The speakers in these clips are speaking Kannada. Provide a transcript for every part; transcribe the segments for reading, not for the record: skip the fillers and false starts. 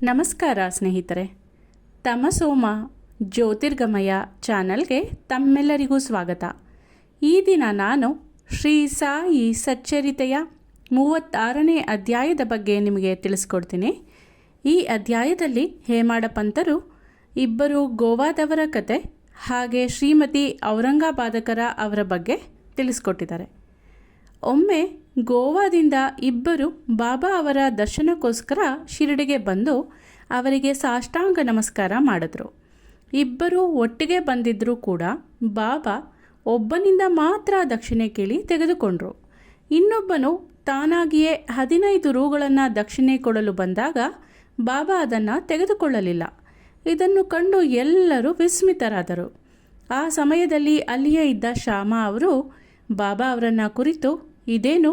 ನಮಸ್ಕಾರ ಸ್ನೇಹಿತರೆ. ತಮಸೋಮ ಜ್ಯೋತಿರ್ಗಮಯ ಚಾನಲ್ಗೆ ತಮ್ಮೆಲ್ಲರಿಗೂ ಸ್ವಾಗತ. ಈ ದಿನ ನಾನು ಶ್ರೀ ಸಾಯಿ ಸಚ್ಚರಿತೆಯ 36ನೇ ಅಧ್ಯಾಯದ ಬಗ್ಗೆ ನಿಮಗೆ ತಿಳಿಸ್ಕೊಡ್ತೀನಿ. ಈ ಅಧ್ಯಾಯದಲ್ಲಿ ಹೇಮಾಡಪಂತರು ಇಬ್ಬರು ಗೋವಾದವರ ಕತೆ ಹಾಗೆ ಶ್ರೀಮತಿ ಔರಂಗಾಬಾದಕರ ಅವರ ಬಗ್ಗೆ ತಿಳಿಸ್ಕೊಟ್ಟಿದ್ದಾರೆ. ಒಮ್ಮೆ ಗೋವಾದಿಂದ ಇಬ್ಬರು ಬಾಬಾ ಅವರ ದರ್ಶನಕ್ಕೋಸ್ಕರ ಶಿರಡಿಗೆ ಬಂದು ಅವರಿಗೆ ಸಾಷ್ಟಾಂಗ ನಮಸ್ಕಾರ ಮಾಡಿದ್ರು. ಇಬ್ಬರು ಒಟ್ಟಿಗೆ ಬಂದಿದ್ದರೂ ಕೂಡ ಬಾಬಾ ಒಬ್ಬನಿಂದ ಮಾತ್ರ ದಕ್ಷಿಣೆ ಕೇಳಿ ತೆಗೆದುಕೊಂಡ್ರು. ಇನ್ನೊಬ್ಬನು ತಾನಾಗಿಯೇ 15 ರೂಗಳನ್ನು ದಕ್ಷಿಣೆ ಕೊಡಲು ಬಂದಾಗ ಬಾಬಾ ಅದನ್ನು ತೆಗೆದುಕೊಳ್ಳಲಿಲ್ಲ. ಇದನ್ನು ಕಂಡು ಎಲ್ಲರೂ ವಿಸ್ಮಿತರಾದರು. ಆ ಸಮಯದಲ್ಲಿ ಅಲ್ಲಿಯೇ ಇದ್ದ ಶ್ಯಾಮಾ ಅವರು ಬಾಬಾ ಅವರನ್ನು ಕುರಿತು, ಇದೇನು,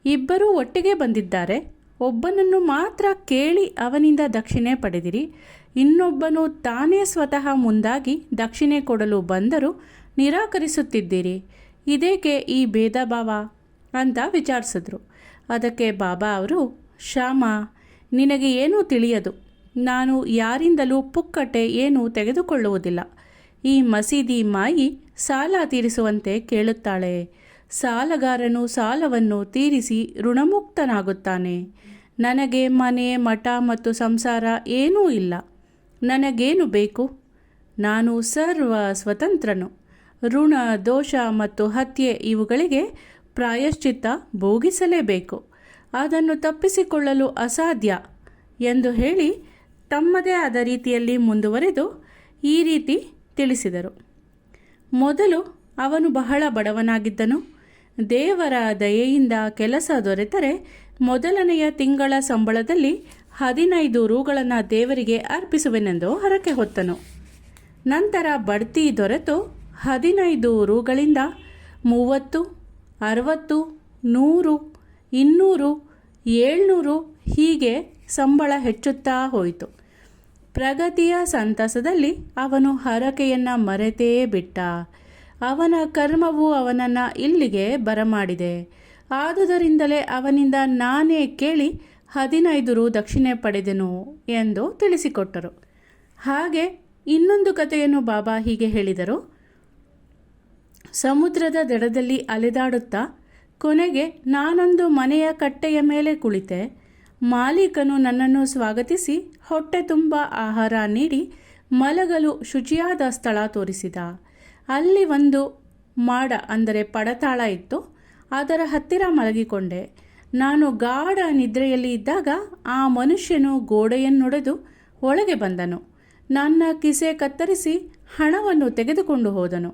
ಇಬ್ಬರೂ ಒಟ್ಟಿಗೆ ಬಂದಿದ್ದಾರೆ, ಒಬ್ಬನನ್ನು ಮಾತ್ರ ಕೇಳಿ ಅವನಿಂದ ದಕ್ಷಿಣೆ ಪಡೆದಿರಿ, ಇನ್ನೊಬ್ಬನು ತಾನೇ ಸ್ವತಃ ಮುಂದಾಗಿ ದಕ್ಷಿಣೆ ಕೊಡಲು ಬಂದರೂ ನಿರಾಕರಿಸುತ್ತಿದ್ದೀರಿ, ಇದೇಕೆ ಈ ಭೇದ ಭಾವ ಅಂತ ವಿಚಾರಿಸಿದ್ರು. ಅದಕ್ಕೆ ಬಾಬಾ ಅವರು, ಶ್ಯಾಮಾ, ನಿನಗೆ ಏನೂ ತಿಳಿಯದು. ನಾನು ಯಾರಿಂದಲೂ ಪುಕ್ಕಟೆ ಏನೂ ತೆಗೆದುಕೊಳ್ಳುವುದಿಲ್ಲ. ಈ ಮಸೀದಿ ಮಾಯಿ ಸಾಲ ತೀರಿಸುವಂತೆ ಕೇಳುತ್ತಾಳೆ. ಸಾಲಗಾರನು ಸಾಲವನ್ನು ತೀರಿಸಿ ಋಣಮುಕ್ತನಾಗುತ್ತಾನೆ. ನನಗೆ ಮನೆ, ಮಠ ಮತ್ತು ಸಂಸಾರ ಏನೂ ಇಲ್ಲ. ನನಗೇನು ಬೇಕು? ನಾನು ಸರ್ವ ಸ್ವತಂತ್ರನು. ಋಣ, ದೋಷ ಮತ್ತು ಹತ್ಯೆ ಇವುಗಳಿಗೆ ಪ್ರಾಯಶ್ಚಿತ್ತ ಭೋಗಿಸಲೇಬೇಕು. ಅದನ್ನು ತಪ್ಪಿಸಿಕೊಳ್ಳಲು ಅಸಾಧ್ಯ ಎಂದು ಹೇಳಿ ತಮ್ಮದೇ ಆದ ರೀತಿಯಲ್ಲಿ ಮುಂದುವರೆದು ಈ ರೀತಿ ತಿಳಿಸಿದರು. ಮೊದಲು ಅವನು ಬಹಳ ಬಡವನಾಗಿದ್ದನು. ದೇವರ ದಯೆಯಿಂದ ಕೆಲಸ ದೊರೆತರೆ ಮೊದಲನೆಯ ತಿಂಗಳ ಸಂಬಳದಲ್ಲಿ 15 ರೂಗಳನ್ನು ದೇವರಿಗೆ ಅರ್ಪಿಸುವೆನೆಂದು ಹರಕೆ ಹೊತ್ತನು. ನಂತರ ಬಡ್ತಿ ದೊರೆತು 15 ರೂಗಳಿಂದ 30, 60, 100, 200, 700 ಹೀಗೆ ಸಂಬಳ ಹೆಚ್ಚುತ್ತಾ ಹೋಯಿತು. ಪ್ರಗತಿಯ ಸಂತಸದಲ್ಲಿ ಅವನು ಹರಕೆಯನ್ನು ಮರೆತೇ ಬಿಟ್ಟ. ಅವನ ಕರ್ಮವು ಅವನನ್ನು ಇಲ್ಲಿಗೆ ಬರಮಾಡಿದೆ. ಆದುದರಿಂದಲೇ ಅವನಿಂದ ನಾನೇ ಕೇಳಿ 15 ರೂ ದಕ್ಷಿಣೆ ಪಡೆದೆನು ಎಂದು ತಿಳಿಸಿಕೊಟ್ಟರು. ಹಾಗೆ ಇನ್ನೊಂದು ಕಥೆಯನ್ನು ಬಾಬಾ ಹೀಗೆ ಹೇಳಿದರು. ಸಮುದ್ರದ ದಡದಲ್ಲಿ ಅಲೆದಾಡುತ್ತಾ ಕೊನೆಗೆ ನಾನೊಂದು ಮನೆಯ ಕಟ್ಟೆಯ ಮೇಲೆ ಕುಳಿತೆ. ಮಾಲೀಕನು ನನ್ನನ್ನು ಸ್ವಾಗತಿಸಿ ಹೊಟ್ಟೆ ತುಂಬ ಆಹಾರ ನೀಡಿ ಮಲಗಲು ಶುಚಿಯಾದ ಸ್ಥಳ ತೋರಿಸಿದ. ಅಲ್ಲಿ ಒಂದು ಮಾಡ ಅಂದರೆ ಪಡತಾಳ ಇತ್ತು. ಅದರ ಹತ್ತಿರ ಮಲಗಿಕೊಂಡೆ. ನಾನು ಗಾಢ ನಿದ್ರೆಯಲ್ಲಿ ಇದ್ದಾಗ ಆ ಮನುಷ್ಯನು ಗೋಡೆಯನ್ನೊಡೆದು ಒಳಗೆ ಬಂದನು. ನನ್ನ ಕಿಸೆ ಕತ್ತರಿಸಿ ಹಣವನ್ನು ತೆಗೆದುಕೊಂಡು ಹೋದನು.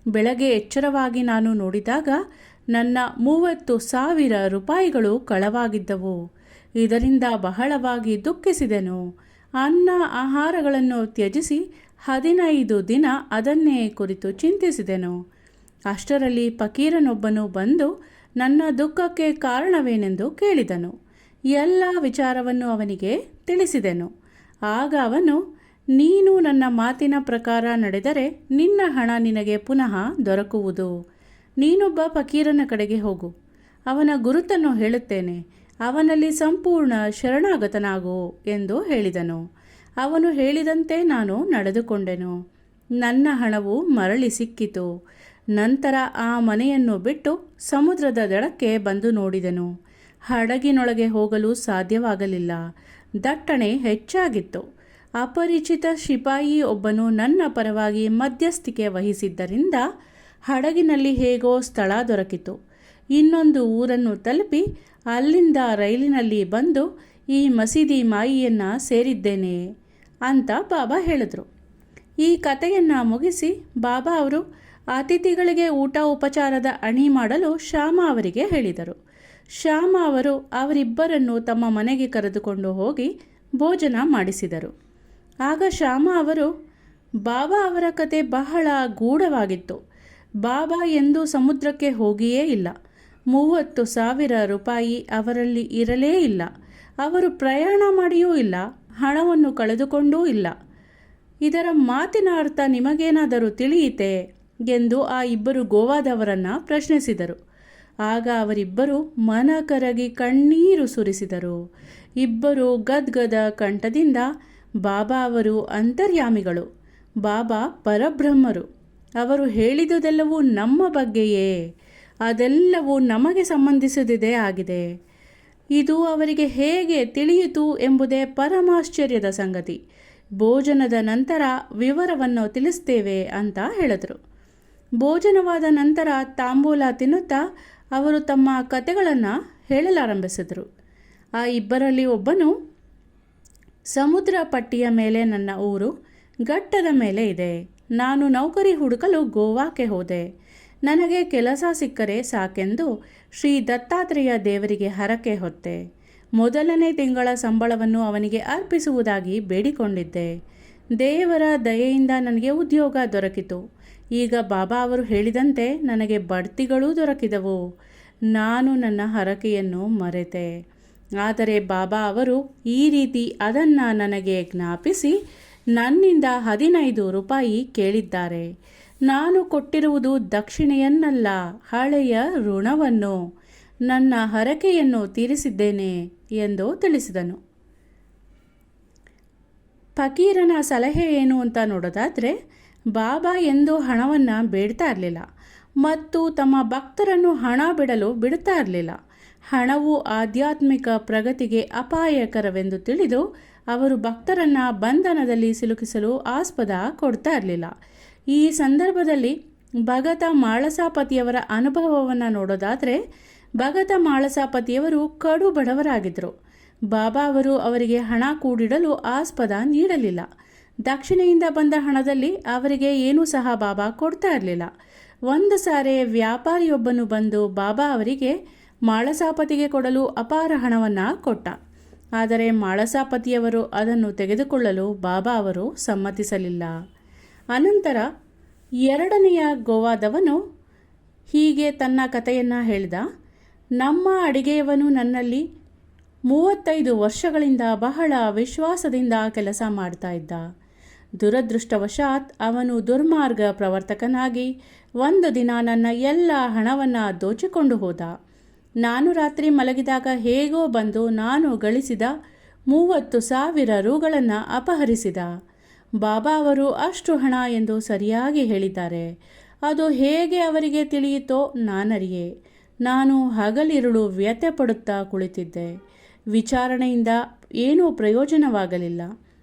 ಬೆಳಗ್ಗೆ ಎಚ್ಚರವಾಗಿ ನಾನು ನೋಡಿದಾಗ ನನ್ನ 30,000 ರೂಪಾಯಿಗಳು ಕಳವಾಗಿದ್ದವು. ಇದರಿಂದ ಬಹಳವಾಗಿ ದುಃಖಿಸಿದೆನು. ಅನ್ನ ಆಹಾರಗಳನ್ನು ತ್ಯಜಿಸಿ 15 ದಿನ ಅದನ್ನೇ ಕುರಿತು ಚಿಂತಿಸಿದೆನು. ಅಷ್ಟರಲ್ಲಿ ಫಕೀರನೊಬ್ಬನು ಬಂದು ನನ್ನ ದುಃಖಕ್ಕೆ ಕಾರಣವೇನೆಂದು ಕೇಳಿದನು. ಎಲ್ಲ ವಿಚಾರವನ್ನು ಅವನಿಗೆ ತಿಳಿಸಿದೆನು. ಆಗ ಅವನು, ನೀನು ನನ್ನ ಮಾತಿನ ಪ್ರಕಾರ ನಡೆದರೆ ನಿನ್ನ ಹಣ ನಿನಗೆ ಪುನಃ ದೊರಕುವುದು. ನೀನೊಬ್ಬ ಫಕೀರನ ಕಡೆಗೆ ಹೋಗು. ಅವನ ಗುರುತನ್ನು ಹೇಳುತ್ತೇನೆ. ಅವನಲ್ಲಿ ಸಂಪೂರ್ಣ ಶರಣಾಗತನಾಗು ಎಂದು ಹೇಳಿದನು. ಅವನು ಹೇಳಿದಂತೆ ನಾನು ನಡೆದುಕೊಂಡೆನು. ನನ್ನ ಹಣವು ಮರಳಿ ಸಿಕ್ಕಿತು. ನಂತರ ಆ ಮನೆಯನ್ನು ಬಿಟ್ಟು ಸಮುದ್ರದ ದಡಕ್ಕೆ ಬಂದು ನೋಡಿದೆನು. ಹಡಗಿನೊಳಗೆ ಹೋಗಲು ಸಾಧ್ಯವಾಗಲಿಲ್ಲ. ದಟ್ಟಣೆ ಹೆಚ್ಚಾಗಿತ್ತು. ಅಪರಿಚಿತ ಶಿಪಾಯಿ ಒಬ್ಬನು ನನ್ನ ಪರವಾಗಿ ಮಧ್ಯಸ್ಥಿಕೆ ವಹಿಸಿದ್ದರಿಂದ ಹಡಗಿನಲ್ಲಿ ಹೇಗೋ ಸ್ಥಳ ದೊರಕಿತು. ಇನ್ನೊಂದು ಊರನ್ನು ತಲುಪಿ ಅಲ್ಲಿಂದ ರೈಲಿನಲ್ಲಿ ಬಂದು ಈ ಮಸೀದಿ ಮಾಯಿಯನ್ನು ಸೇರಿದ್ದೇನೆ ಅಂತ ಬಾಬಾ ಹೇಳಿದ್ರು. ಈ ಕಥೆಯನ್ನು ಮುಗಿಸಿ ಬಾಬಾ ಅವರು ಅತಿಥಿಗಳಿಗೆ ಊಟ ಉಪಚಾರದ ಅಣಿ ಮಾಡಲು ಶ್ಯಾಮಾ ಅವರಿಗೆ ಹೇಳಿದರು. ಶ್ಯಾಮಾ ಅವರು ಅವರಿಬ್ಬರನ್ನು ತಮ್ಮ ಮನೆಗೆ ಕರೆದುಕೊಂಡು ಹೋಗಿ ಭೋಜನ ಮಾಡಿಸಿದರು. ಆಗ ಶ್ಯಾಮಾ ಅವರು, ಬಾಬಾ ಅವರ ಕತೆ ಬಹಳ ಗೂಢವಾಗಿತ್ತು. ಬಾಬಾ ಎಂದೂ ಸಮುದ್ರಕ್ಕೆ ಹೋಗಿಯೇ ಇಲ್ಲ. 30,000 ರೂಪಾಯಿ ಅವರಲ್ಲಿ ಇರಲೇ ಇಲ್ಲ. ಅವರು ಪ್ರಯಾಣ ಮಾಡಿಯೂ ಇಲ್ಲ. ಹಣವನ್ನು ಕಳೆದುಕೊಂಡೂ ಇಲ್ಲ. ಇದರ ಮಾತಿನ ಅರ್ಥ ನಿಮಗೇನಾದರೂ ತಿಳಿಯಿತೆ ಎಂದು ಆ ಇಬ್ಬರು ಗೋವಾದವರನ್ನು ಪ್ರಶ್ನಿಸಿದರು. ಆಗ ಅವರಿಬ್ಬರು ಮನ ಕರಗಿ ಕಣ್ಣೀರು ಸುರಿಸಿದರು. ಇಬ್ಬರು ಗದ್ಗದ ಕಂಠದಿಂದ, ಬಾಬಾ ಅವರು ಅಂತರ್ಯಾಮಿಗಳು, ಬಾಬಾ ಪರಬ್ರಹ್ಮರು, ಅವರು ಹೇಳಿದುದೆಲ್ಲವೂ ನಮ್ಮ ಬಗ್ಗೆಯೇ, ಅದೆಲ್ಲವೂ ನಮಗೆ ಸಂಬಂಧಿಸಿದುದೇ ಆಗಿದೆ. ಇದು ಅವರಿಗೆ ಹೇಗೆ ತಿಳಿಯಿತು ಎಂಬುದೇ ಪರಮಾಶ್ಚರ್ಯದ ಸಂಗತಿ. ಭೋಜನದ ನಂತರ ವಿವರವನ್ನು ತಿಳಿಸ್ತೇವೆ ಅಂತ ಹೇಳಿದ್ರು. ಭೋಜನವಾದ ನಂತರ ತಾಂಬೂಲ ತಿನ್ನುತ್ತಾ ಅವರು ತಮ್ಮ ಕತೆಗಳನ್ನು ಹೇಳಲಾರಂಭಿಸಿದರು. ಆ ಇಬ್ಬರಲ್ಲಿ ಒಬ್ಬನು, ಸಮುದ್ರ ಪಟ್ಟಿಯ ಮೇಲೆ ನನ್ನ ಊರು, ಘಟ್ಟದ ಮೇಲೆ ಇದೆ. ನಾನು ನೌಕರಿ ಹುಡುಕಲು ಗೋವಾಕ್ಕೆ ಹೋದೆ. ನನಗೆ ಕೆಲಸ ಸಿಕ್ಕರೆ ಸಾಕೆಂದು ಶ್ರೀ ದತ್ತಾತ್ರೇಯ ದೇವರಿಗೆ ಹರಕೆ ಹೊತ್ತೆ. ಮೊದಲನೇ ತಿಂಗಳ ಸಂಬಳವನ್ನು ಅವನಿಗೆ ಅರ್ಪಿಸುವುದಾಗಿ ಬೇಡಿಕೊಂಡಿದ್ದೆ. ದೇವರ ದಯೆಯಿಂದ ನನಗೆ ಉದ್ಯೋಗ ದೊರಕಿತು. ಈಗ ಬಾಬಾ ಅವರು ಹೇಳಿದಂತೆ ನನಗೆ ಬಡ್ತಿಗಳೂ ದೊರಕಿದವು. ನಾನು ನನ್ನ ಹರಕೆಯನ್ನು ಮರೆತೆ. ಆದರೆ ಬಾಬಾ ಅವರು ಈ ರೀತಿ ಅದನ್ನು ನನಗೆ ಜ್ಞಾಪಿಸಿ ನನ್ನಿಂದ 15 ರೂಪಾಯಿ ಕೇಳಿದ್ದಾರೆ. ನಾನು ಕೊಟ್ಟಿರುವುದು ದಕ್ಷಿಣೆಯನ್ನಲ್ಲ, ಹಳೆಯ ಋಣವನ್ನು, ನನ್ನ ಹರಕೆಯನ್ನು ತೀರಿಸಿದ್ದೇನೆ ಎಂದು ತಿಳಿಸಿದನು. ಫಕೀರನ ಸಲಹೆ ಏನು ಅಂತ ನೋಡೋದಾದರೆ, ಬಾಬಾ ಎಂದೂ ಹಣವನ್ನು ಬೇಡ್ತಾ ಇರಲಿಲ್ಲ ಮತ್ತು ತಮ್ಮ ಭಕ್ತರನ್ನು ಹಣ ಬಿಡಲು ಬಿಡುತ್ತಾ ಇರಲಿಲ್ಲ. ಹಣವು ಆಧ್ಯಾತ್ಮಿಕ ಪ್ರಗತಿಗೆ ಅಪಾಯಕರವೆಂದು ತಿಳಿದು ಅವರು ಭಕ್ತರನ್ನು ಬಂಧನದಲ್ಲಿ ಸಿಲುಕಿಸಲು ಆಸ್ಪದ ಕೊಡ್ತಾ ಇರಲಿಲ್ಲ. ಈ ಸಂದರ್ಭದಲ್ಲಿ ಭಗತ ಮಾಳಸಾಪತಿಯವರ ಅನುಭವವನ್ನು ನೋಡೋದಾದರೆ, ಭಗತ ಮಾಳಸಾಪತಿಯವರು ಕಡು ಬಡವರಾಗಿದ್ದರು. ಬಾಬಾ ಅವರು ಅವರಿಗೆ ಹಣ ಕೂಡಿಡಲು ಆಸ್ಪದ ನೀಡಲಿಲ್ಲ. ದಕ್ಷಿಣೆಯಿಂದ ಬಂದ ಹಣದಲ್ಲಿ ಅವರಿಗೆ ಏನೂ ಸಹ ಬಾಬಾ ಕೊಡ್ತಾ ಇರಲಿಲ್ಲ. ಒಂದು ಸಾರಿ ವ್ಯಾಪಾರಿಯೊಬ್ಬನು ಬಂದು ಬಾಬಾ ಅವರಿಗೆ ಮಾಳಸಾಪತಿಗೆ ಕೊಡಲು ಅಪಾರ ಹಣವನ್ನು ಕೊಟ್ಟ. ಆದರೆ ಮಾಳಸಾಪತಿಯವರು ಅದನ್ನು ತೆಗೆದುಕೊಳ್ಳಲು ಬಾಬಾ ಅವರು ಸಮ್ಮತಿಸಲಿಲ್ಲ. ಅನಂತರ ಎರಡನೆಯ ಗೋವಾದವನು ಹೀಗೆ ತನ್ನ ಕಥೆಯನ್ನು ಹೇಳಿದ. ನಮ್ಮ ಅಡಿಗೆಯವನು ನನ್ನಲ್ಲಿ 35 ವರ್ಷಗಳಿಂದ ಬಹಳ ವಿಶ್ವಾಸದಿಂದ ಕೆಲಸ ಮಾಡ್ತಾ ಇದ್ದ. ದುರದೃಷ್ಟವಶಾತ್ ಅವನು ದುರ್ಮಾರ್ಗ ಪ್ರವರ್ತಕನಾಗಿ ಒಂದು ದಿನ ನನ್ನ ಎಲ್ಲ ಹಣವನ್ನು ದೋಚಿಕೊಂಡು ಹೋದ. ನಾನು ರಾತ್ರಿ ಮಲಗಿದಾಗ ಹೇಗೋ ಬಂದು ನಾನು ಗಳಿಸಿದ 30,000 ರೂಗಳನ್ನು ಅಪಹರಿಸಿದ. ಬಾಬಾ ಅವರು ಅಷ್ಟು ಹಣ ಎಂದು ಸರಿಯಾಗಿ ಹೇಳಿದ್ದಾರೆ. ಅದು ಹೇಗೆ ಅವರಿಗೆ ತಿಳಿಯಿತೋ ನಾನರಿಯೆ. ನಾನು ಹಗಲಿರುಳು ವ್ಯಥೆ ಪಡುತ್ತಾ ಕುಳಿತಿದ್ದೆ. ವಿಚಾರಣೆಯಿಂದ ಏನೂ ಪ್ರಯೋಜನವಾಗಲಿಲ್ಲ.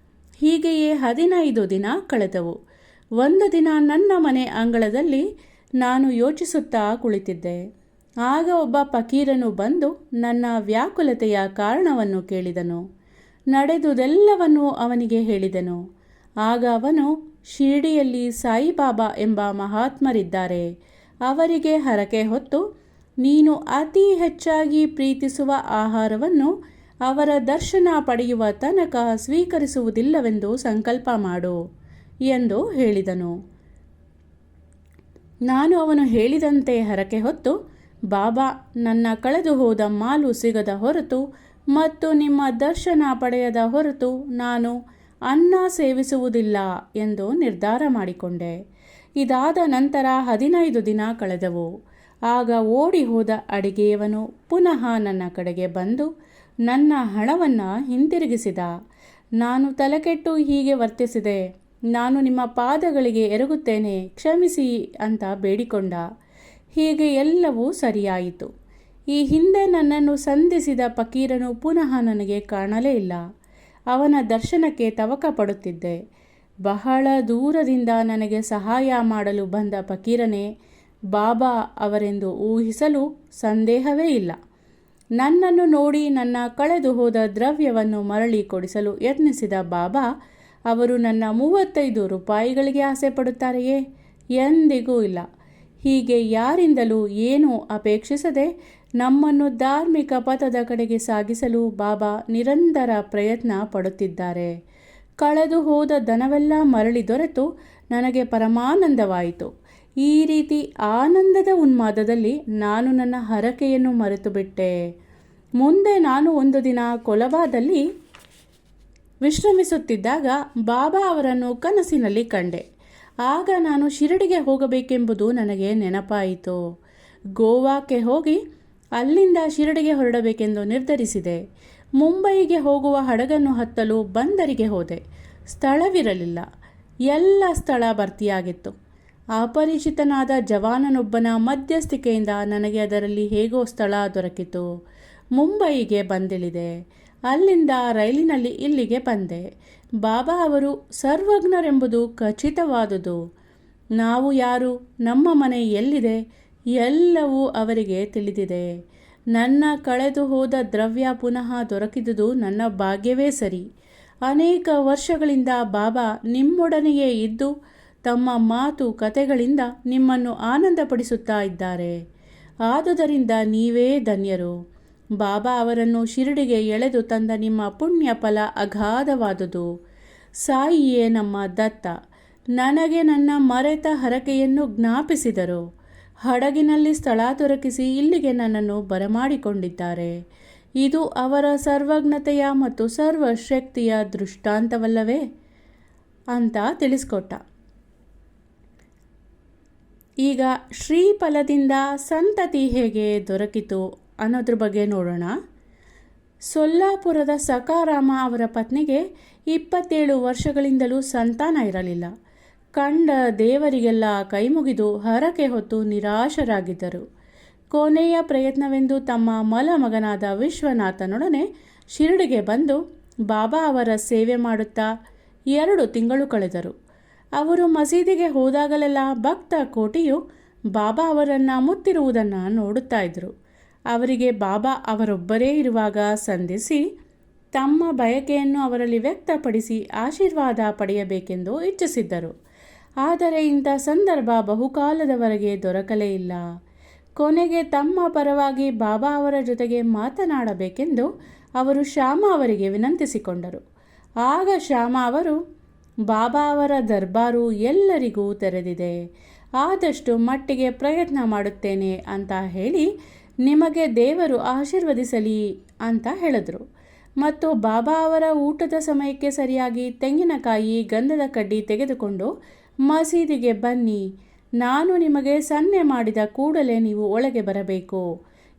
ಹೀಗೆಯೇ 15 ದಿನ ಕಳೆದವು. ಒಂದು ದಿನ ನನ್ನ ಮನೆ ಅಂಗಳದಲ್ಲಿ ನಾನು ಯೋಚಿಸುತ್ತಾ ಕುಳಿತಿದ್ದೆ. ಆಗ ಒಬ್ಬ ಫಕೀರನು ಬಂದು ನನ್ನ ವ್ಯಾಕುಲತೆಯ ಕಾರಣವನ್ನು ಕೇಳಿದನು. ನಡೆದುದೆಲ್ಲವನ್ನೂ ಅವನಿಗೆ ಹೇಳಿದನು. ಆಗ ಅವನು, ಶಿರ್ಡಿಯಲ್ಲಿ ಸಾಯಿಬಾಬಾ ಎಂಬ ಮಹಾತ್ಮರಿದ್ದಾರೆ, ಅವರಿಗೆ ಹರಕೆ ಹೊತ್ತು ನೀನು ಅತಿ ಹೆಚ್ಚಾಗಿ ಪ್ರೀತಿಸುವ ಆಹಾರವನ್ನು ಅವರ ದರ್ಶನ ಪಡೆಯುವ ತನಕ ಸ್ವೀಕರಿಸುವುದಿಲ್ಲವೆಂದು ಸಂಕಲ್ಪ ಮಾಡು ಎಂದು ಹೇಳಿದನು. ನಾನು ಅವನು ಹೇಳಿದಂತೆ ಹರಕೆ ಹೊತ್ತು, ಬಾಬಾ, ನನ್ನ ಕಳೆದು ಹೋದ ಮಾಲು ಸಿಗದ ಹೊರತು ಮತ್ತು ನಿಮ್ಮ ದರ್ಶನ ಪಡೆಯದ ಹೊರತು ನಾನು ಅನ್ನ ಸೇವಿಸುವುದಿಲ್ಲ ಎಂದು ನಿರ್ಧಾರ ಮಾಡಿಕೊಂಡೆ. ಇದಾದ ನಂತರ 15 ದಿನ ಕಳೆದವು. ಆಗ ಓಡಿ ಹೋದ ಅಡಿಗೆಯವನು ಪುನಃ ನನ್ನ ಕಡೆಗೆ ಬಂದು ನನ್ನ ಹಣವನ್ನು ಹಿಂತಿರುಗಿಸಿದ. ನಾನು ತಲೆಕೆಟ್ಟು ಹೀಗೆ ವರ್ತಿಸಿದೆ. ನಾನು ನಿಮ್ಮ ಪಾದಗಳಿಗೆ ಎರಗುತ್ತೇನೆ, ಕ್ಷಮಿಸಿ ಅಂತ ಬೇಡಿಕೊಂಡ. ಹೀಗೆ ಎಲ್ಲವೂ ಸರಿಯಾಯಿತು. ಈ ಹಿಂದೆ ನನ್ನನ್ನು ಸಂಧಿಸಿದ ಫಕೀರನು ಪುನಃ ನನಗೆ ಕಾಣಲೇ ಇಲ್ಲ. ಅವನ ದರ್ಶನಕ್ಕೆ ತವಕ ಪಡುತ್ತಿದ್ದೆ. ಬಹಳ ದೂರದಿಂದ ನನಗೆ ಸಹಾಯ ಮಾಡಲು ಬಂದ ಫಕೀರನೇ ಬಾಬಾ ಅವರೆಂದು ಊಹಿಸಲು ಸಂದೇಹವೇ ಇಲ್ಲ. ನನ್ನನ್ನು ನೋಡಿ ನನ್ನ ಕಳೆದು ಹೋದ ದ್ರವ್ಯವನ್ನು ಮರಳಿ ಕೊಡಿಸಲು ಯತ್ನಿಸಿದ ಬಾಬಾ ಅವರು ನನ್ನ 35 ರೂಪಾಯಿಗಳಿಗೆ ಆಸೆ ಪಡುತ್ತಾರೆಯೇ? ಎಂದಿಗೂ ಇಲ್ಲ. ಹೀಗೆ ಯಾರಿಂದಲೂ ಏನೂ ಅಪೇಕ್ಷಿಸದೆ ನಮ್ಮನ್ನು ಧಾರ್ಮಿಕ ಪಥದ ಕಡೆಗೆ ಸಾಗಿಸಲು ಬಾಬಾ ನಿರಂತರ ಪ್ರಯತ್ನ ಪಡುತ್ತಿದ್ದಾರೆ. ಕಳೆದು ಹೋದ ಧನವೆಲ್ಲ ಮರಳಿ ದೊರೆತು ನನಗೆ ಪರಮಾನಂದವಾಯಿತು. ಈ ರೀತಿ ಆನಂದದ ಉನ್ಮಾದದಲ್ಲಿ ನಾನು ನನ್ನ ಹರಕೆಯನ್ನು ಮರೆತು ಬಿಟ್ಟೆ. ಮುಂದೆ ನಾನು ಒಂದು ದಿನ ಕೊಲಬಾದಲ್ಲಿ ವಿಶ್ರಮಿಸುತ್ತಿದ್ದಾಗ ಬಾಬಾ ಅವರನ್ನು ಕನಸಿನಲ್ಲಿ ಕಂಡೆ. ಆಗ ನಾನು ಶಿರಡಿಗೆ ಹೋಗಬೇಕೆಂಬುದು ನನಗೆ ನೆನಪಾಯಿತು. ಗೋವಾಕ್ಕೆ ಹೋಗಿ ಅಲ್ಲಿಂದ ಶಿರಡಿಗೆ ಹೊರಡಬೇಕೆಂದು ನಿರ್ಧರಿಸಿದೆ. ಮುಂಬಯಿಗೆ ಹೋಗುವ ಹಡಗನ್ನು ಹತ್ತಲು ಬಂದರಿಗೆ ಹೋದೆ. ಸ್ಥಳವಿರಲಿಲ್ಲ. ಎಲ್ಲ ಸ್ಥಳ ಭರ್ತಿಯಾಗಿತ್ತು. ಅಪರಿಚಿತನಾದ ಜವಾನನೊಬ್ಬನ ಮಧ್ಯಸ್ಥಿಕೆಯಿಂದ ನನಗೆ ಅದರಲ್ಲಿ ಹೇಗೋ ಸ್ಥಳ ದೊರಕಿತು. ಮುಂಬಯಿಗೆ ಬಂದಿಳಿದೆ. ಅಲ್ಲಿಂದ ರೈಲಿನಲ್ಲಿ ಇಲ್ಲಿಗೆ ಬಂದೆ. ಬಾಬಾ ಅವರು ಸರ್ವಜ್ಞರೆಂಬುದು ಖಚಿತವಾದುದು. ನಾವು ಯಾರು, ನಮ್ಮ ಮನೆ ಎಲ್ಲಿದೆ, ಎಲ್ಲವೂ ಅವರಿಗೆ ತಿಳಿದಿದೆ. ನನ್ನ ಕಳೆದು ಹೋದ ದ್ರವ್ಯ ಪುನಃ ದೊರಕಿದುದು ನನ್ನ ಭಾಗ್ಯವೇ ಸರಿ. ಅನೇಕ ವರ್ಷಗಳಿಂದ ಬಾಬಾ ನಿಮ್ಮೊಡನೆಯೇ ಇದ್ದು ತಮ್ಮ ಮಾತು ಕತೆಗಳಿಂದ ನಿಮ್ಮನ್ನು ಆನಂದಪಡಿಸುತ್ತಾ ಇದ್ದಾರೆ. ಆದುದರಿಂದ ನೀವೇ ಧನ್ಯರು. ಬಾಬಾ ಅವರನ್ನು ಶಿರಡಿಗೆ ಎಳೆದು ತಂದ ನಿಮ್ಮ ಪುಣ್ಯ ಫಲ ಅಗಾಧವಾದುದು. ಸಾಯಿಯೇ ನಮ್ಮ ದತ್ತ ನನಗೆ ನನ್ನ ಮರೆತ ಹರಕೆಯನ್ನು ಜ್ಞಾಪಿಸಿದರು. ಹಡಗಿನಲ್ಲಿ ಸ್ಥಳ ದೊರಕಿಸಿ ಇಲ್ಲಿಗೆ ನನ್ನನ್ನು ಬರಮಾಡಿಕೊಂಡಿದ್ದಾರೆ. ಇದು ಅವರ ಸರ್ವಜ್ಞತೆಯ ಮತ್ತು ಸರ್ವಶಕ್ತಿಯ ದೃಷ್ಟಾಂತವಲ್ಲವೇ ಅಂತ ತಿಳಿಸ್ಕೊಟ್ಟ. ಈಗ ಶ್ರೀಫಲದಿಂದ ಸಂತತಿ ಹೇಗೆ ದೊರಕಿತು ಅನ್ನೋದ್ರ ಬಗ್ಗೆ ನೋಡೋಣ. ಸೊಲ್ಲಾಪುರದ ಸಕಾರಾಮ ಅವರ ಪತ್ನಿಗೆ 27 ವರ್ಷಗಳಿಂದಲೂ ಸಂತಾನ ಇರಲಿಲ್ಲ. ಕಂಡ ದೇವರಿಗೆಲ್ಲ ಕೈಮುಗಿದು ಹರಕೆ ಹೊತ್ತು ನಿರಾಶರಾಗಿದ್ದರು. ಕೊನೆಯ ಪ್ರಯತ್ನವೆಂದು ತಮ್ಮ ಮಲಮಗನಾದ ವಿಶ್ವನಾಥನೊಡನೆ ಶಿರಡಿಗೆ ಬಂದು ಬಾಬಾ ಅವರ ಸೇವೆ ಮಾಡುತ್ತಾ 2 ತಿಂಗಳು ಕಳೆದರು. ಅವರು ಮಸೀದಿಗೆ ಹೋದಾಗಲೆಲ್ಲ ಭಕ್ತ ಕೋಟಿಯು ಬಾಬಾ ಅವರನ್ನು ಮುತ್ತಿರುವುದನ್ನು ನೋಡುತ್ತಾ ಇದ್ದರು. ಅವರಿಗೆ ಬಾಬಾ ಅವರೊಬ್ಬರೇ ಇರುವಾಗ ಸಂಧಿಸಿ ತಮ್ಮ ಬಯಕೆಯನ್ನು ಅವರಲ್ಲಿ ವ್ಯಕ್ತಪಡಿಸಿ ಆಶೀರ್ವಾದ ಪಡೆಯಬೇಕೆಂದು ಇಚ್ಛಿಸಿದ್ದರು. ಆದರೆ ಇಂಥ ಸಂದರ್ಭ ಬಹುಕಾಲದವರೆಗೆ ದೊರಕಲೇ ಇಲ್ಲ. ಕೊನೆಗೆ ತಮ್ಮ ಪರವಾಗಿ ಬಾಬಾ ಅವರ ಜೊತೆಗೆ ಮಾತನಾಡಬೇಕೆಂದು ಅವರು ಶ್ಯಾಮ ಅವರಿಗೆ ವಿನಂತಿಸಿಕೊಂಡರು. ಆಗ ಶ್ಯಾಮ ಅವರು, ಬಾಬಾ ಅವರ ದರ್ಬಾರು ಎಲ್ಲರಿಗೂ ತೆರೆದಿದೆ, ಆದಷ್ಟು ಮಟ್ಟಿಗೆ ಪ್ರಯತ್ನ ಮಾಡುತ್ತೇನೆ ಅಂತ ಹೇಳಿ ನಿಮಗೆ ದೇವರು ಆಶೀರ್ವದಿಸಲಿ ಅಂತ ಹೇಳಿದ್ರು. ಮತ್ತು ಬಾಬಾ ಅವರ ಊಟದ ಸಮಯಕ್ಕೆ ಸರಿಯಾಗಿ ತೆಂಗಿನಕಾಯಿ, ಗಂಧದ ಕಡ್ಡಿ ತೆಗೆದುಕೊಂಡು ಮಸೀದಿಗೆ ಬನ್ನಿ, ನಾನು ನಿಮಗೆ ಸನ್ನೆ ಮಾಡಿದ ಕೂಡಲೇ ನೀವು ಒಳಗೆ ಬರಬೇಕು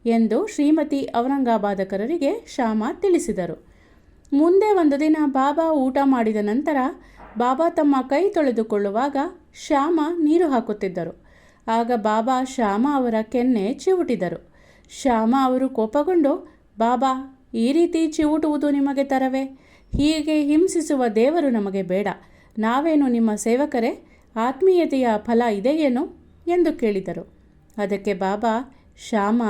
ಎಂದು ಶ್ರೀಮತಿ ಔರಂಗಾಬಾದಕರರಿಗೆ ಶ್ಯಾಮ ತಿಳಿಸಿದರು. ಮುಂದೆ ಒಂದು ದಿನ ಬಾಬಾ ಊಟ ಮಾಡಿದ ನಂತರ ಬಾಬಾ ತಮ್ಮ ಕೈ ತೊಳೆದುಕೊಳ್ಳುವಾಗ ಶ್ಯಾಮ ನೀರು ಹಾಕುತ್ತಿದ್ದರು. ಆಗ ಬಾಬಾ ಶ್ಯಾಮ ಅವರ ಕೆನ್ನೆ ಚಿವುಟಿದರು. ಶ್ಯಾಮ ಅವರು ಕೋಪಗೊಂಡು, ಬಾಬಾ, ಈ ರೀತಿ ಚಿವುಟುವುದು ನಿಮಗೆ ತರವೇ? ಹೀಗೆ ಹಿಂಸಿಸುವ ದೇವರು ನಮಗೆ ಬೇಡ. ನಾವೇನು ನಿಮ್ಮ ಸೇವಕರೇ? ಆತ್ಮೀಯತೆಯ ಫಲ ಇದೆಯೇನು ಎಂದು ಕೇಳಿದರು. ಅದಕ್ಕೆ ಬಾಬಾ, ಶ್ಯಾಮ,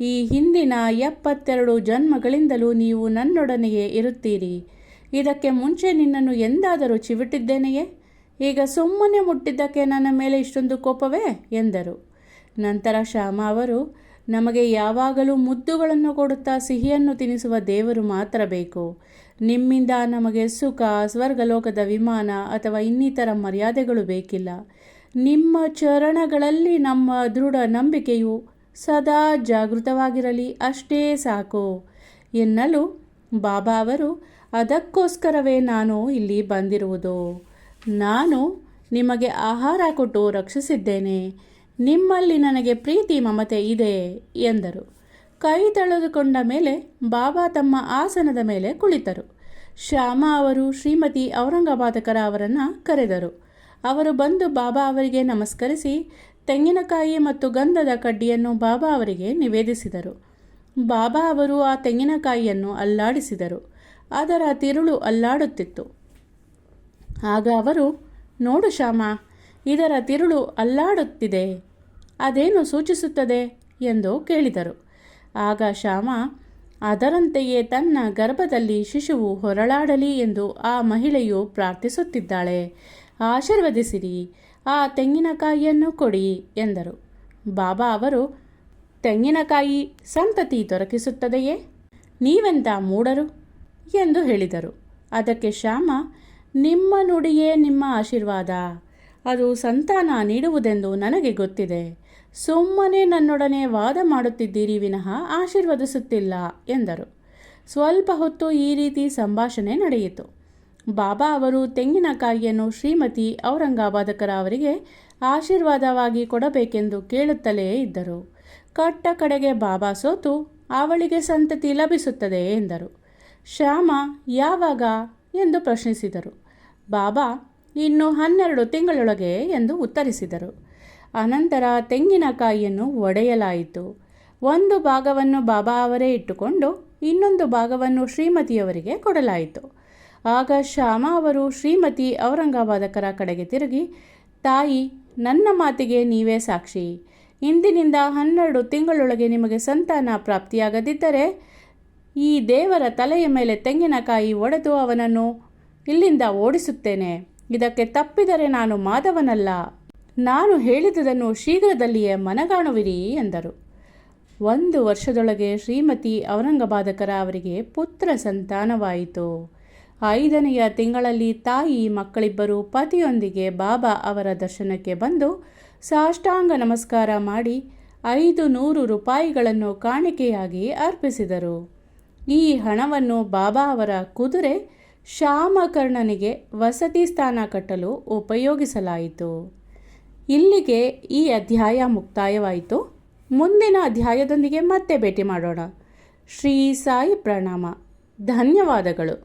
ಈ ಹಿಂದಿನ 72 ಜನ್ಮಗಳಿಂದಲೂ ನೀವು ನನ್ನೊಡನೆಯೇ ಇರುತ್ತೀರಿ. ಇದಕ್ಕೆ ಮುಂಚೆ ನಿನ್ನನ್ನು ಎಂದಾದರೂ ಚಿವುಟಿದ್ದೇನೆಯೇ? ಈಗ ಸುಮ್ಮನೆ ಮುಟ್ಟಿದ್ದಕ್ಕೆ ನನ್ನ ಮೇಲೆ ಇಷ್ಟೊಂದು ಕೋಪವೇ ಎಂದರು. ನಂತರ ಶ್ಯಾಮ ಅವರು, ನಮಗೆ ಯಾವಾಗಲೂ ಮುದ್ದುಗಳನ್ನು ಕೊಡುತ್ತಾ ಸಿಹಿಯನ್ನು ತಿನ್ನಿಸುವ ದೇವರು ಮಾತ್ರ ಬೇಕು. ನಿಮ್ಮಿಂದ ನಮಗೆ ಸುಖ, ಸ್ವರ್ಗಲೋಕದ ವಿಮಾನ ಅಥವಾ ಇನ್ನಿತರ ಮರ್ಯಾದೆಗಳು ಬೇಕಿಲ್ಲ. ನಿಮ್ಮ ಚರಣಗಳಲ್ಲಿ ನಮ್ಮ ದೃಢ ನಂಬಿಕೆಯು ಸದಾ ಜಾಗೃತವಾಗಿರಲಿ, ಅಷ್ಟೇ ಸಾಕು ಎನ್ನಲು ಬಾಬಾ ಅವರು, ಅದಕ್ಕೋಸ್ಕರವೇ ನಾನು ಇಲ್ಲಿ ಬಂದಿರುವುದು. ನಾನು ನಿಮಗೆ ಆಹಾರ ಕೊಟ್ಟು ರಕ್ಷಿಸಿದ್ದೇನೆ. ನಿಮ್ಮಲ್ಲಿ ನನಗೆ ಪ್ರೀತಿ ಮಮತೆ ಇದೆ ಎಂದರು. ಕೈ ತೊಳೆದುಕೊಂಡ ಮೇಲೆ ಬಾಬಾ ತಮ್ಮ ಆಸನದ ಮೇಲೆ ಕುಳಿತರು. ಶ್ಯಾಮ ಅವರು ಶ್ರೀಮತಿ ಔರಂಗಾಬಾದಕರ ಅವರನ್ನು ಕರೆದರು. ಅವರು ಬಂದು ಬಾಬಾ ಅವರಿಗೆ ನಮಸ್ಕರಿಸಿ ತೆಂಗಿನಕಾಯಿ ಮತ್ತು ಗಂಧದ ಕಡ್ಡಿಯನ್ನು ಬಾಬಾ ಅವರಿಗೆ ನಿವೇದಿಸಿದರು. ಬಾಬಾ ಅವರು ಆ ತೆಂಗಿನಕಾಯಿಯನ್ನು ಅಲ್ಲಾಡಿಸಿದರು. ಅದರ ತಿರುಳು ಅಲ್ಲಾಡುತ್ತಿತ್ತು. ಆಗ ಅವರು, ನೋಡು ಶ್ಯಾಮ, ಇದರ ತಿರುಳು ಅಲ್ಲಾಡುತ್ತಿದೆ, ಅದೇನು ಸೂಚಿಸುತ್ತದೆ ಎಂದು ಕೇಳಿದರು. ಆಗ ಶ್ಯಾಮ, ಅದರಂತೆಯೇ ತನ್ನ ಗರ್ಭದಲ್ಲಿ ಶಿಶುವು ಹೊರಳಾಡಲಿ ಎಂದು ಆ ಮಹಿಳೆಯು ಪ್ರಾರ್ಥಿಸುತ್ತಿದ್ದಾಳೆ. ಆಶೀರ್ವದಿಸಿರಿ, ಆ ತೆಂಗಿನಕಾಯಿಯನ್ನು ಕೊಡಿ ಎಂದರು. ಬಾಬಾ ಅವರು, ತೆಂಗಿನಕಾಯಿ ಸಂತತಿ ದೊರಕಿಸುತ್ತದೆಯೇ? ನೀವೆಂತ ಮೂಢರು ಎಂದು ಹೇಳಿದರು. ಅದಕ್ಕೆ ಶ್ಯಾಮ, ನಿಮ್ಮ ನುಡಿಯೇ ನಿಮ್ಮ ಆಶೀರ್ವಾದ. ಅದು ಸಂತಾನ ನೀಡುವುದೆಂದು ನನಗೆ ಗೊತ್ತಿದೆ. ಸುಮ್ಮನೆ ನನ್ನೊಡನೆ ವಾದ ಮಾಡುತ್ತಿದ್ದೀರಿ ವಿನಃ ಆಶೀರ್ವದಿಸುತ್ತಿಲ್ಲ ಎಂದರು. ಸ್ವಲ್ಪ ಹೊತ್ತು ಈ ರೀತಿ ಸಂಭಾಷಣೆ ನಡೆಯಿತು. ಬಾಬಾ ಅವರು ತೆಂಗಿನಕಾಯಿಯನ್ನು ಶ್ರೀಮತಿ ಔರಂಗಾಬಾದಕರ ಅವರಿಗೆ ಆಶೀರ್ವಾದವಾಗಿ ಕೊಡಬೇಕೆಂದು ಕೇಳುತ್ತಲೇ ಇದ್ದರು. ಕಟ್ಟ ಕಡೆಗೆ ಬಾಬಾ ಸೋತು ಅವಳಿಗೆ ಸಂತತಿ ಲಭಿಸುತ್ತದೆ ಎಂದರು. ಶ್ಯಾಮ ಯಾವಾಗ ಎಂದು ಪ್ರಶ್ನಿಸಿದರು. ಬಾಬಾ ಇನ್ನು 12 ತಿಂಗಳೊಳಗೆ ಎಂದು ಉತ್ತರಿಸಿದರು. ಅನಂತರ ತೆಂಗಿನಕಾಯಿಯನ್ನು ಒಡೆಯಲಾಯಿತು. ಒಂದು ಭಾಗವನ್ನು ಬಾಬಾ ಅವರೇ ಇಟ್ಟುಕೊಂಡು ಇನ್ನೊಂದು ಭಾಗವನ್ನು ಶ್ರೀಮತಿಯವರಿಗೆ ಕೊಡಲಾಯಿತು. ಆಗ ಶ್ಯಾಮ ಅವರು ಶ್ರೀಮತಿ ಔರಂಗಾಬಾದಕರ ಕಡೆಗೆ ತಿರುಗಿ, ತಾಯಿ, ನನ್ನ ಮಾತಿಗೆ ನೀವೇ ಸಾಕ್ಷಿ. ಇಂದಿನಿಂದ 12 ತಿಂಗಳೊಳಗೆ ನಿಮಗೆ ಸಂತಾನ ಪ್ರಾಪ್ತಿಯಾಗದಿದ್ದರೆ ಈ ದೇವರ ತಲೆಯ ಮೇಲೆ ತೆಂಗಿನಕಾಯಿ ಒಡೆದು ಅವನನ್ನು ಇಲ್ಲಿಂದ ಓಡಿಸುತ್ತೇನೆ. ಇದಕ್ಕೆ ತಪ್ಪಿದರೆ ನಾನು ಮಾಧವನಲ್ಲ. ನಾನು ಹೇಳಿದುದನ್ನು ಶೀಘ್ರದಲ್ಲಿಯೇ ಮನಗಾಣುವಿರಿ ಎಂದರು. 1 ವರ್ಷದೊಳಗೆ ಶ್ರೀಮತಿ ಔರಂಗಾಬಾದಕರ ಅವರಿಗೆ ಪುತ್ರ ಸಂತಾನವಾಯಿತು. 5ನೆಯ ತಿಂಗಳಲ್ಲಿ ತಾಯಿ ಮಕ್ಕಳಿಬ್ಬರು ಪತಿಯೊಂದಿಗೆ ಬಾಬಾ ಅವರ ದರ್ಶನಕ್ಕೆ ಬಂದು ಸಾಷ್ಟಾಂಗ ನಮಸ್ಕಾರ ಮಾಡಿ 500 ರೂಪಾಯಿಗಳನ್ನು ಕಾಣಿಕೆಯಾಗಿ ಅರ್ಪಿಸಿದರು. ಈ ಹಣವನ್ನು ಬಾಬಾ ಅವರ ಕುದುರೆ ಶ್ಯಾಮಕರ್ಣನಿಗೆ ವಸತಿ ಸ್ಥಾನ ಕಟ್ಟಲು ಉಪಯೋಗಿಸಲಾಯಿತು. ಇಲ್ಲಿಗೆ ಈ ಅಧ್ಯಾಯ ಮುಕ್ತಾಯವಾಯಿತು. ಮುಂದಿನ ಅಧ್ಯಾಯದೊಂದಿಗೆ ಮತ್ತೆ ಭೇಟಿ ಮಾಡೋಣ. ಶ್ರೀ ಸಾಯಿ ಪ್ರಣಾಮ. ಧನ್ಯವಾದಗಳು.